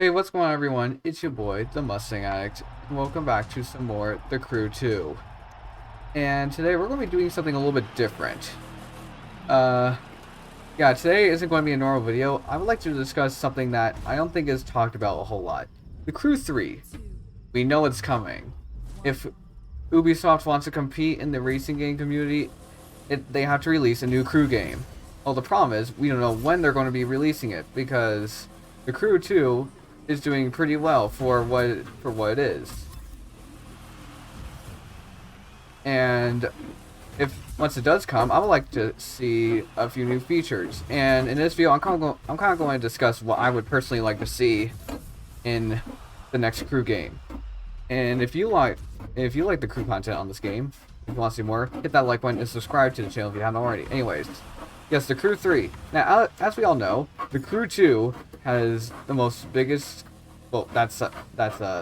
Hey, what's going on, everyone? It's your boy, the Mustang Addict, and welcome back to some more The Crew 2. And today we're going to be doing something a little bit different. Uh, yeah, today isn't going to be a normal video. I would like to discuss something that I don't think is talked about a whole lot. The Crew 3. We know it's coming. If Ubisoft wants to compete in the racing game community, they have to release a new Crew game. Well, the problem is, we don't know when they're going to be releasing it, because The Crew 2 is doing pretty well for what it is. And if once it does come, I would like to see a few new features. And in this video, I'm kind of going to discuss what I would personally like to see in the next Crew game. And if you like the Crew content on this game, if you want to see more, hit that like button and subscribe to the channel if you haven't already. Anyways, yes, the Crew 3. Now, as we all know, the Crew 2 has the most biggest. Well, that's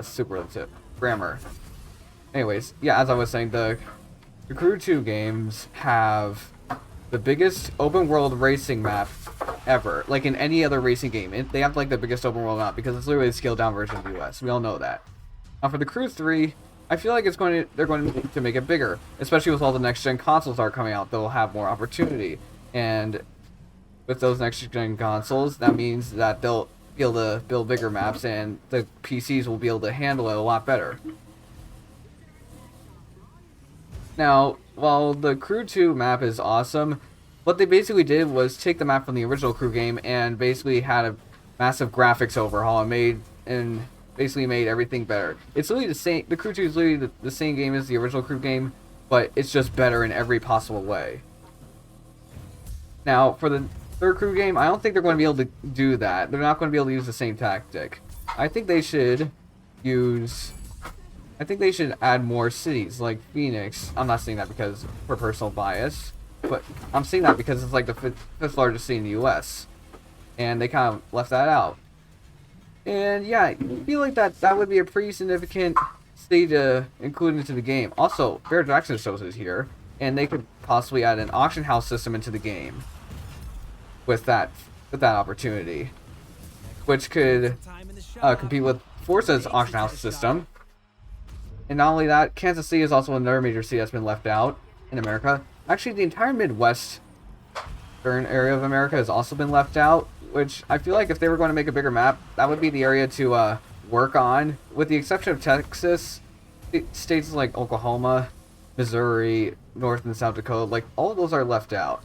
superlative grammar. Anyways, yeah, as I was saying, the Crew 2 games have the biggest open world racing map ever. Like in any other racing game, they have like the biggest open world map because it's literally a scaled down version of the US. We all know that. Now for the Crew 3, I feel like they're going to need to make it bigger, especially with all the next gen consoles that are coming out. They'll have more opportunity, and with those next gen consoles, that means that they'll be able to build bigger maps, and the PCs will be able to handle it a lot better. Now, while the Crew 2 map is awesome, what they basically did was take the map from the original Crew game and basically had a massive graphics overhaul and basically made everything better. It's literally the same. The Crew 2 is literally the same game as the original Crew game, but it's just better in every possible way. Now, for the third Crew game, I don't think they're going to be able to do that. They're not going to be able to use the same tactic. I think they should add more cities like Phoenix. I'm not saying that because for personal bias, but I'm saying that because it's like the fifth largest city in the U.S. and they kind of left that out. And yeah, I feel like that would be a pretty significant city to include into the game. Also, Bear Jackson shows is here, and they could possibly add an auction house system into the game with that opportunity, which could compete with Forza's auction house system. And not only that, Kansas City is also another major city that's been left out in America. Actually, the entire Midwest area of America has also been left out, which I feel like if they were going to make a bigger map, that would be the area to work on. With the exception of Texas, states like Oklahoma, Missouri, North and South Dakota, like all of those are left out.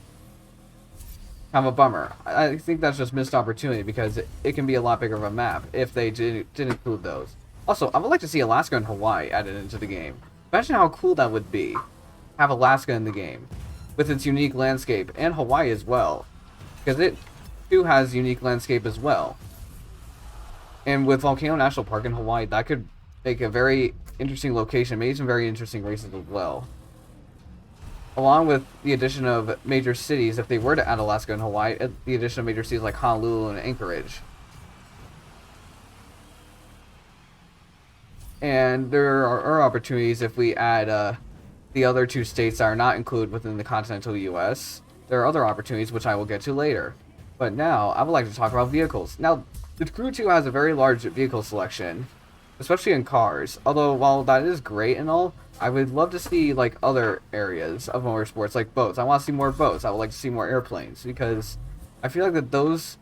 Kind of a bummer. I think that's just missed opportunity because it can be a lot bigger of a map if they did include those. Also, I would like to see Alaska and Hawaii added into the game. Imagine how cool that would be. Have Alaska in the game with its unique landscape, and Hawaii as well, because it too has unique landscape as well. And with Volcano National Park in Hawaii, that could make a very interesting location, maybe some very interesting races as well. Along with the addition of major cities, if they were to add Alaska and Hawaii, the addition of major cities like Honolulu and Anchorage. And there are opportunities if we add the other two states that are not included within the continental US. There are other opportunities which I will get to later. But now, I would like to talk about vehicles. Now, the Crew 2 has a very large vehicle selection, especially in cars. Although, while that is great and all, I would love to see like other areas of motorsports, like boats. I want to see more boats. I would like to see more airplanes, because I feel like that those,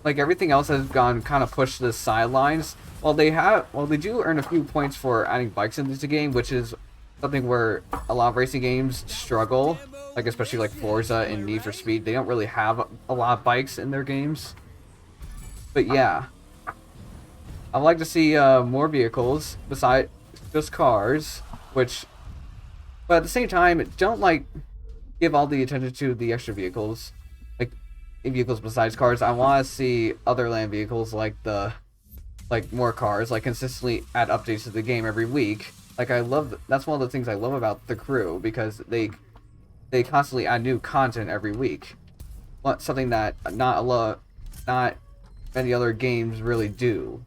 like everything else, has gone kind of pushed to the sidelines. While they do earn a few points for adding bikes into the game, which is something where a lot of racing games struggle, like especially like Forza and Need for Speed. They don't really have a lot of bikes in their games. But yeah, I'd like to see more vehicles besides just cars. But at the same time, don't like give all the attention to the extra vehicles, like vehicles besides cars. I want to see other land vehicles like more cars, like consistently add updates to the game every week. Like that's one of the things I love about the Crew, because they constantly add new content every week. Something that not many other games really do,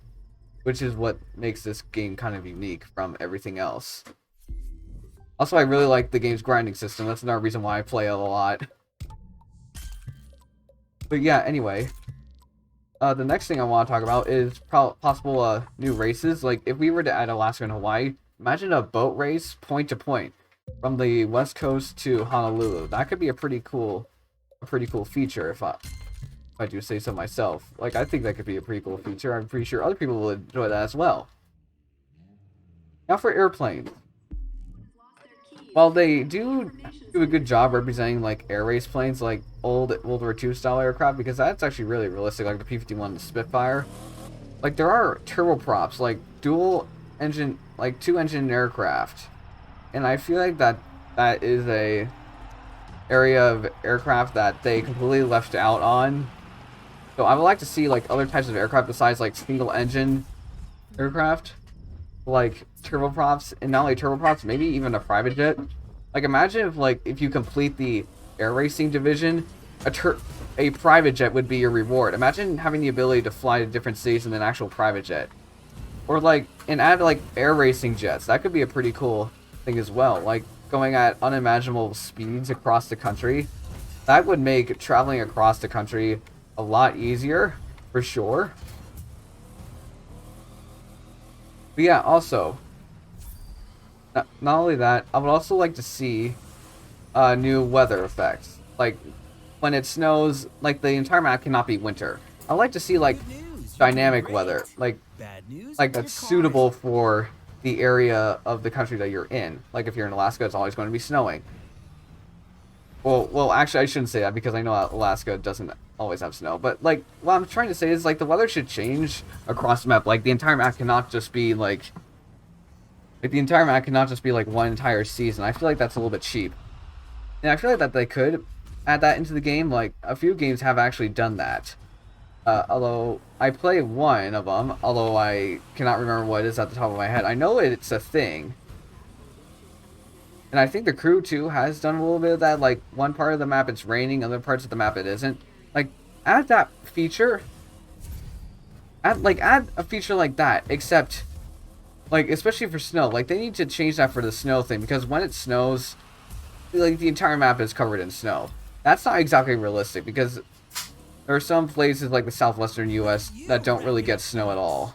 which is what makes this game kind of unique from everything else. Also, I really like the game's grinding system. That's another reason why I play it a lot. But yeah, anyway. The next thing I want to talk about is possible new races. Like if we were to add Alaska and Hawaii, imagine a boat race point to point from the west coast to Honolulu. That could be a pretty cool feature if I do say so myself. Like I think that could be a pretty cool feature. I'm pretty sure other people will enjoy that as well. Now for airplanes. While they do a good job representing like air race planes, like old World War II style aircraft, because that's actually really realistic, like the P-51 and the Spitfire. Like there are turboprops, like dual engine, like 2-engine aircraft, and I feel like that is a area of aircraft that they completely left out on. So I would like to see like other types of aircraft besides like single engine aircraft, like turboprops, and not only turboprops, maybe even a private jet. Like imagine if you complete the air racing division, a private jet would be your reward. Imagine having the ability to fly to different cities in an actual private jet, or and add like air racing jets. That could be a pretty cool thing as well. Like going at unimaginable speeds across the country. That would make traveling across the country a lot easier, for sure. But yeah, also, not only that, I would also like to see new weather effects. Like, when it snows, like, the entire map cannot be winter. I'd like to see, like, dynamic weather. Like that's suitable for the area of the country that you're in. Like, if you're in Alaska, it's always going to be snowing. Well, actually, I shouldn't say that because I know Alaska doesn't always have snow. But, like, what I'm trying to say is, like, the weather should change across the map. Like, the entire map cannot just be, like the entire map cannot just be, like, one entire season. I feel like that's a little bit cheap. And I feel like that they could add that into the game. Like, a few games have actually done that. Although, I play one of them, although I cannot remember what it is at the top of my head. I know it's a thing. And I think the crew, too, has done a little bit of that. Like, one part of the map it's raining, other parts of the map it isn't. Like, add that feature. Add a feature like that, except, like, especially for snow. Like, they need to change that for the snow thing, because when it snows, like, the entire map is covered in snow. That's not exactly realistic, because there are some places, like the southwestern U.S., that don't really get snow at all.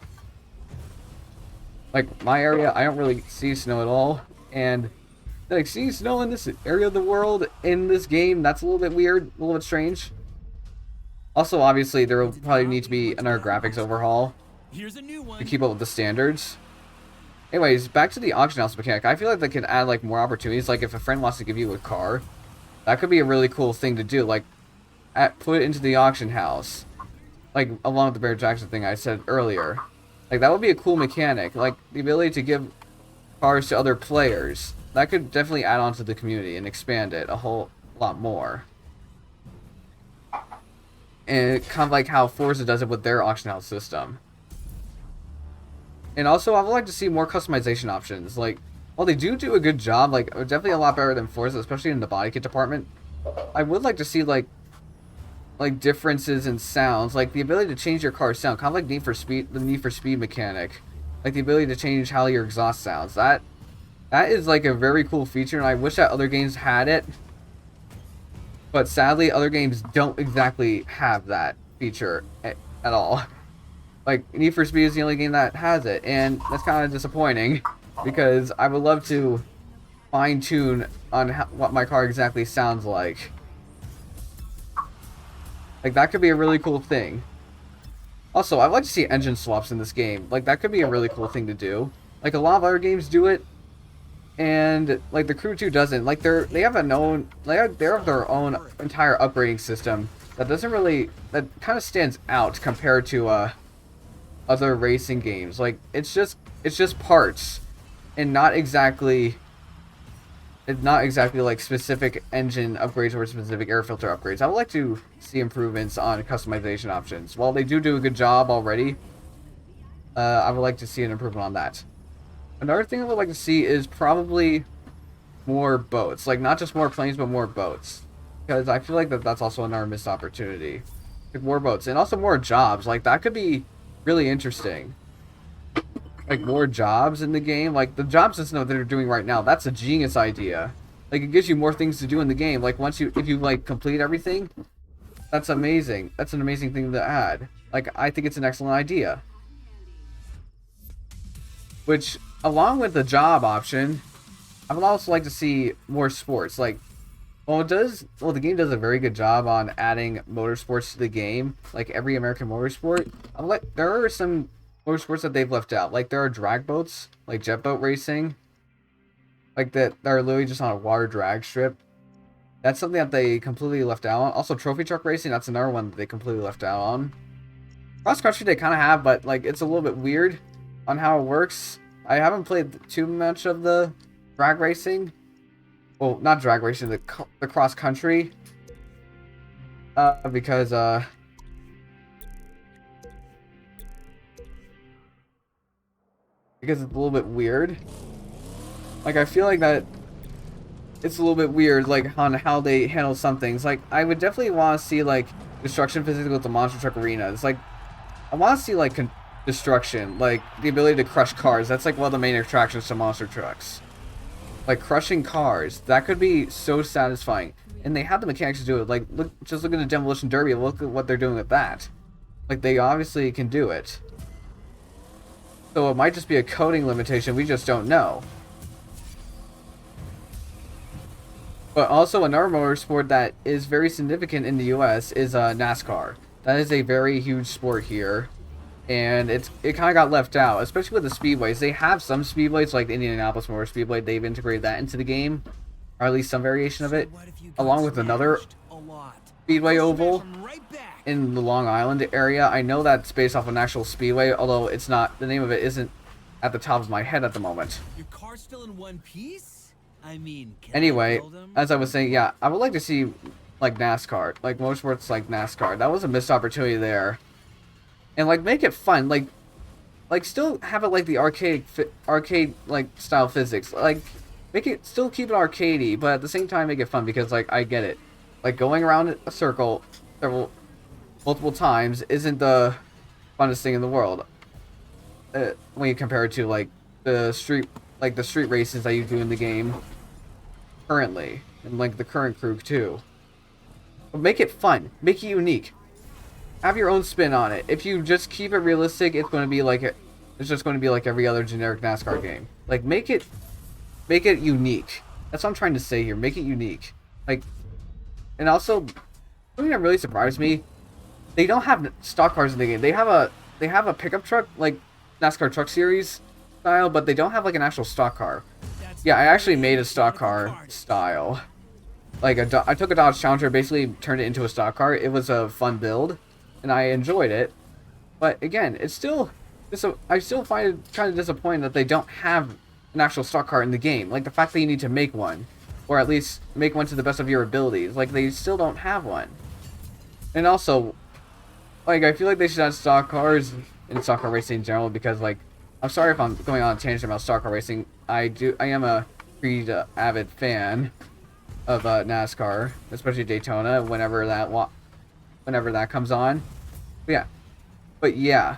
Like, my area, I don't really see snow at all, and like, seeing snow in this area of the world in this game, that's a little bit weird, a little bit strange. Also, obviously, there will probably need to be another graphics overhaul to keep up with the standards. Anyways, back to the auction house mechanic. I feel like they could add, like, more opportunities. Like, if a friend wants to give you a car, that could be a really cool thing to do. Like, put it into the auction house. Like, along with the Bear Jackson thing I said earlier. Like, that would be a cool mechanic. Like, the ability to give cars to other players. That could definitely add on to the community and expand it a whole lot more. And kind of like how Forza does it with their auction house system. And also, I would like to see more customization options. Like, while they do a good job, like, definitely a lot better than Forza, especially in the body kit department, I would like to see, like differences in sounds. Like, the ability to change your car's sound. Kind of like the Need for Speed mechanic. Like, the ability to change how your exhaust sounds. That is, like, a very cool feature, and I wish that other games had it. But sadly, other games don't exactly have that feature at all. Like, Need for Speed is the only game that has it, and that's kind of disappointing, because I would love to fine-tune on what my car exactly sounds like. Like, that could be a really cool thing. Also, I'd like to see engine swaps in this game. Like, that could be a really cool thing to do. Like, a lot of other games do it, and, like, the Crew 2 doesn't. Like, they have their own entire upgrading system that that kind of stands out compared to, other racing games. Like, it's just parts, and not exactly like specific engine upgrades or specific air filter upgrades. I would like to see improvements on customization options. While they do a good job already, I would like to see an improvement on that. Another thing I would like to see is probably more boats. Like, not just more planes, but more boats. Because I feel like that's also another missed opportunity. Like, more boats. And also more jobs. Like, that could be really interesting. Like, more jobs in the game. Like, the job system that they're doing right now, that's a genius idea. Like, it gives you more things to do in the game. Like, if you, like, complete everything, that's amazing. That's an amazing thing to add. Like, I think it's an excellent idea. Which, along with the job option, I would also like to see more sports. Like, the game does a very good job on adding motorsports to the game. Like every American motorsport, there are some motorsports that they've left out. Like there are drag boats, like jet boat racing, like that are literally just on a water drag strip. That's something that they completely left out on. Also, trophy truck racing, that's another one that they completely left out on. Cross country they kind of have, but like it's a little bit weird on how it works. I haven't played too much of the drag racing. Well, not drag racing, the cross country. Because it's a little bit weird. Like, I feel like that it's a little bit weird, like, on how they handle some things. Like, I would definitely want to see, like, destruction physics with the monster truck arenas. Like, I want to see, like, destruction. Like, the ability to crush cars. That's, like, one of the main attractions to monster trucks. Like, crushing cars. That could be so satisfying. And they have the mechanics to do it. Like, just look at the Demolition Derby. Look at what they're doing with that. Like, they obviously can do it. So it might just be a coding limitation. We just don't know. But also another motorsport that is very significant in the US is NASCAR. That is a very huge sport here. And it kind of got left out, especially with the speedways. They have some speedways, like the Indianapolis Motor Speedway. They've integrated that into the game, or at least some variation of it, along with another speedway oval in the Long Island area. I know that's based off an actual speedway, although it's not. The name of it isn't at the top of my head at the moment. Your car's still in one piece? I mean, anyway, as I was saying, yeah, I would like to see like NASCAR, like motorsports like NASCAR. That was a missed opportunity there. And like make it fun, like still have it like the arcade like style physics, like make it still keep it arcadey, but at the same time make it fun, because like I get it, like going around a circle multiple times isn't the funnest thing in the world when you compare it to like the street races that you do in the game currently, and like the current crew too. But make it fun, make it unique. Have your own spin on it. If you just keep it realistic, it's going to be like it's just going to be like every other generic NASCAR game. Like make it unique. That's what I'm trying to say here. Make it unique. Like, and also something that really surprised me, they don't have stock cars in the game. They have a pickup truck like NASCAR Truck Series style, but they don't have like an actual stock car. Yeah, I actually made a stock car style. Like I took a Dodge Challenger, basically turned it into a stock car. It was a fun build, and I enjoyed it. But again, I still find it kind of disappointing that they don't have an actual stock car in the game. Like the fact that you need to make one, or at least make one to the best of your abilities. Like they still don't have one. And also, like I feel like they should have stock cars in stock car racing in general, because like, I'm sorry if I'm going on a tangent about stock car racing. I am a pretty avid fan of NASCAR, especially Daytona, whenever that comes on. But yeah,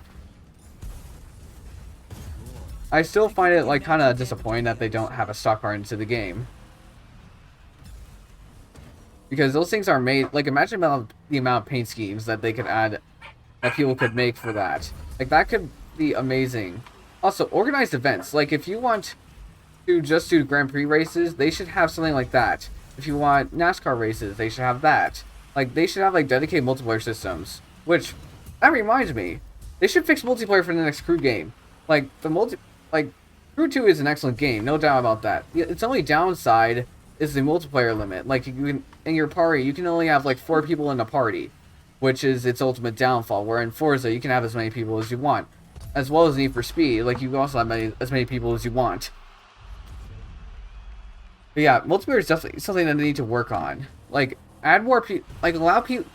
I still find it like kind of disappointing that they don't have a stock car into the game, because those things are made. Like imagine the amount of paint schemes that they could add, that people could make for that. Like that could be amazing. Also, organized events. Like if you want to just do Grand Prix races, they should have something like that. If you want NASCAR races, they should have that. Like, they should have, like, dedicated multiplayer systems. Which, that reminds me, they should fix multiplayer for the next Crew game. Like, Crew 2 is an excellent game, no doubt about that. Its only downside is the multiplayer limit. Like, in your party, you can only have, like, 4 people in a party, which is its ultimate downfall. Where in Forza, you can have as many people as you want. As well as Need for Speed, like, you can also have as many people as you want. But yeah, multiplayer is definitely something that they need to work on. Like, add more people, like,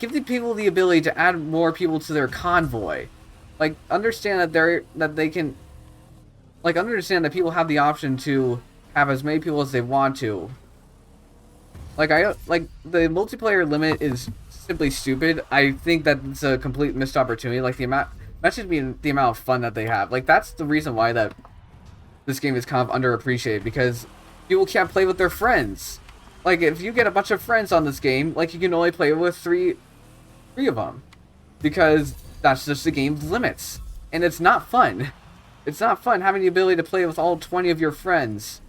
give the people the ability to add more people to their convoy. Like, understand that they can, like, understand that people have the option to have as many people as they want to. Like, the multiplayer limit is simply stupid. I think that it's a complete missed opportunity. Like, imagine the amount of fun that they have. Like, that's the reason why that this game is kind of underappreciated, because people can't play with their friends. Like, if you get a bunch of friends on this game, like, you can only play with three of them. Because that's just the game's limits. And it's not fun. It's not fun having the ability to play with all 20 of your friends.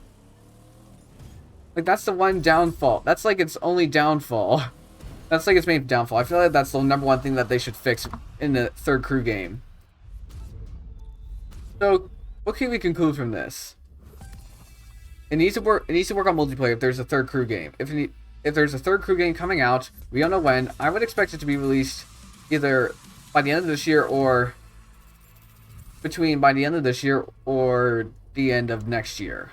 Like, that's the one downfall. That's like its only downfall. That's like its main downfall. I feel like that's the number one thing that they should fix in the third crew game. So, what can we conclude from this? It needs to work. It needs to work on multiplayer if there's a third crew game. If there's a third crew game coming out, we don't know when. I would expect it to be released either by the end of this year or by the end of this year or the end of next year.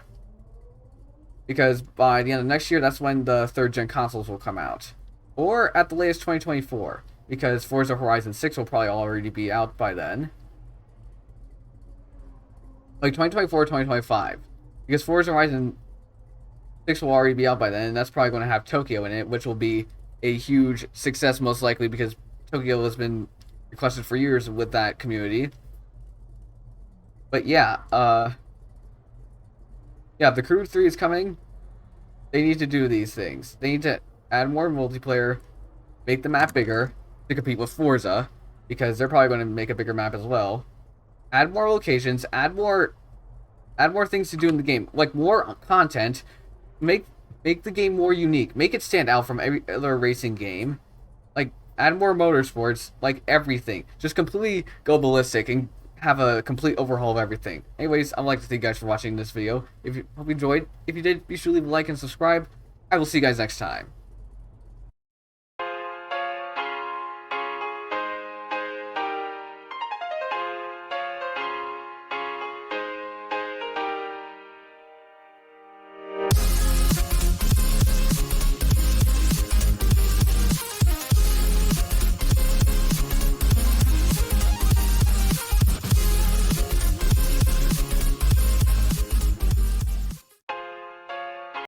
Because by the end of next year, that's when the third gen consoles will come out. Or at the latest 2024. Because Forza Horizon 6 will probably already be out by then. Like 2024 or 2025. Because Forza Horizon 6 will already be out by then, and that's probably going to have Tokyo in it, which will be a huge success most likely because Tokyo has been requested for years with that community. But yeah, if the Crew 3 is coming, they need to do these things. They need to add more multiplayer, make the map bigger to compete with Forza, because they're probably going to make a bigger map as well. Add more locations, add more things to do in the game, like more content. Make the game more unique. Make it stand out from every other racing game. Like, add more motorsports, like everything. Just completely go ballistic and have a complete overhaul of everything. Anyways, I'd like to thank you guys for watching this video. Hope you enjoyed. If you did, be sure to leave a like and subscribe. I will see you guys next time.